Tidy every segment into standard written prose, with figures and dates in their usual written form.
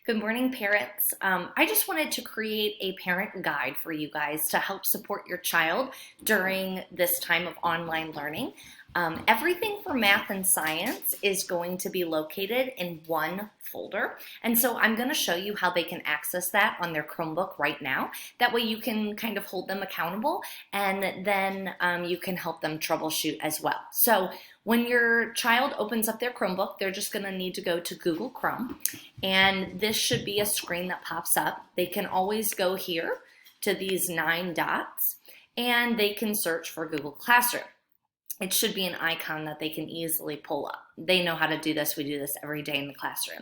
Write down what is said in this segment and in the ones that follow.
Good morning, parents. I just wanted to create a parent guide for you guys to help support your child during this time of online learning. Everything for math and science is going to be located in one folder. And so I'm going to show you how they can access that on their Chromebook right now. That way you can kind of hold them accountable, and then you can help them troubleshoot as well. So when your child opens up their Chromebook, they're just going to need to go to Google Chrome, and this should be a screen that pops up. They can always go here to these 9 dots, and they can search for Google Classroom. It should be an icon that they can easily pull up. They know how to do this. We do this every day in the classroom.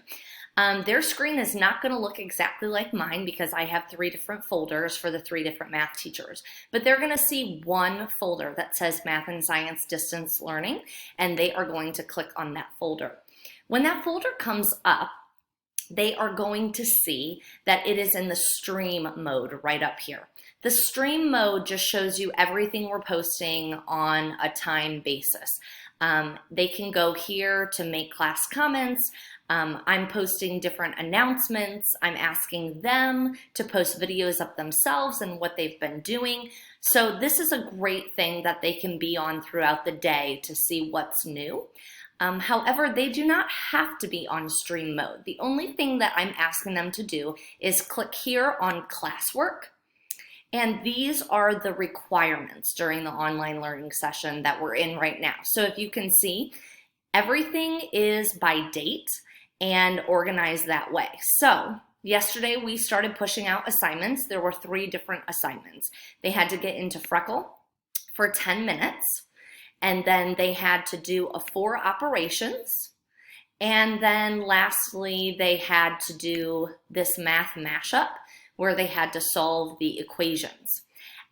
Their screen is not going to look exactly like mine because I have 3 different folders for the 3 different math teachers. But they're going to see one folder that says Math and Science Distance Learning, and they are going to click on that folder. When that folder comes up, they are going to see that it is in the stream mode right up here. The stream mode just shows you everything we're posting on a time basis. They can go here to make class comments. I'm posting different announcements. I'm asking them to post videos of themselves and what they've been doing. So this is a great thing that they can be on throughout the day to see what's new. However, they do not have to be on stream mode. The only thing that I'm asking them to do is click here on classwork. And these are the requirements during the online learning session that we're in right now. So if you can see, everything is by date and organized that way. So yesterday we started pushing out assignments. There were 3 different assignments. They had to get into Freckle for 10 minutes. And then they had to do a 4 operations. And then lastly, they had to do this math mashup where they had to solve the equations.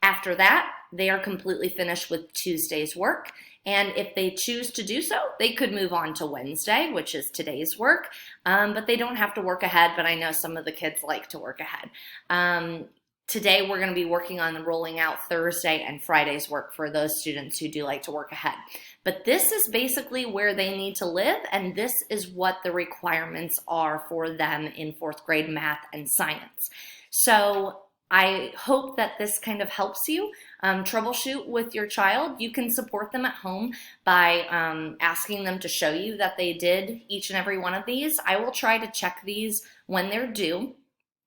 After that, they are completely finished with Tuesday's work. And if they choose to do so, they could move on to Wednesday, which is today's work. But they don't have to work ahead, but I know some of the kids like to work ahead. Today, we're going to be working on rolling out Thursday and Friday's work for those students who do like to work ahead. But this is basically where they need to live, and this is what the requirements are for them in 4th grade math and science. So I hope that this kind of helps you troubleshoot with your child. You can support them at home by asking them to show you that they did each and every one of these. I will try to check these when they're due.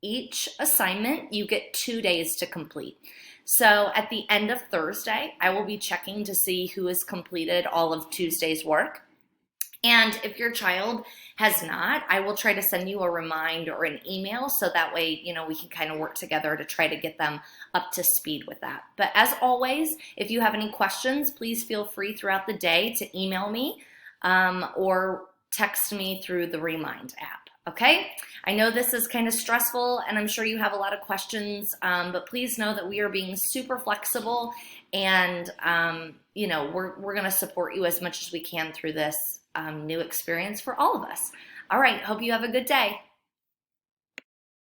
Each assignment, you get 2 days to complete. So at the end of Thursday, I will be checking to see who has completed all of Tuesday's work. And if your child has not, I will try to send you a reminder or an email so that way, we can kind of work together to try to get them up to speed with that. But as always, if you have any questions, please feel free throughout the day to email me or text me through the Remind app. Okay, I know this is kind of stressful and I'm sure you have a lot of questions, but please know that we are being super flexible and, we're going to support you as much as we can through this new experience for all of us. All right, hope you have a good day.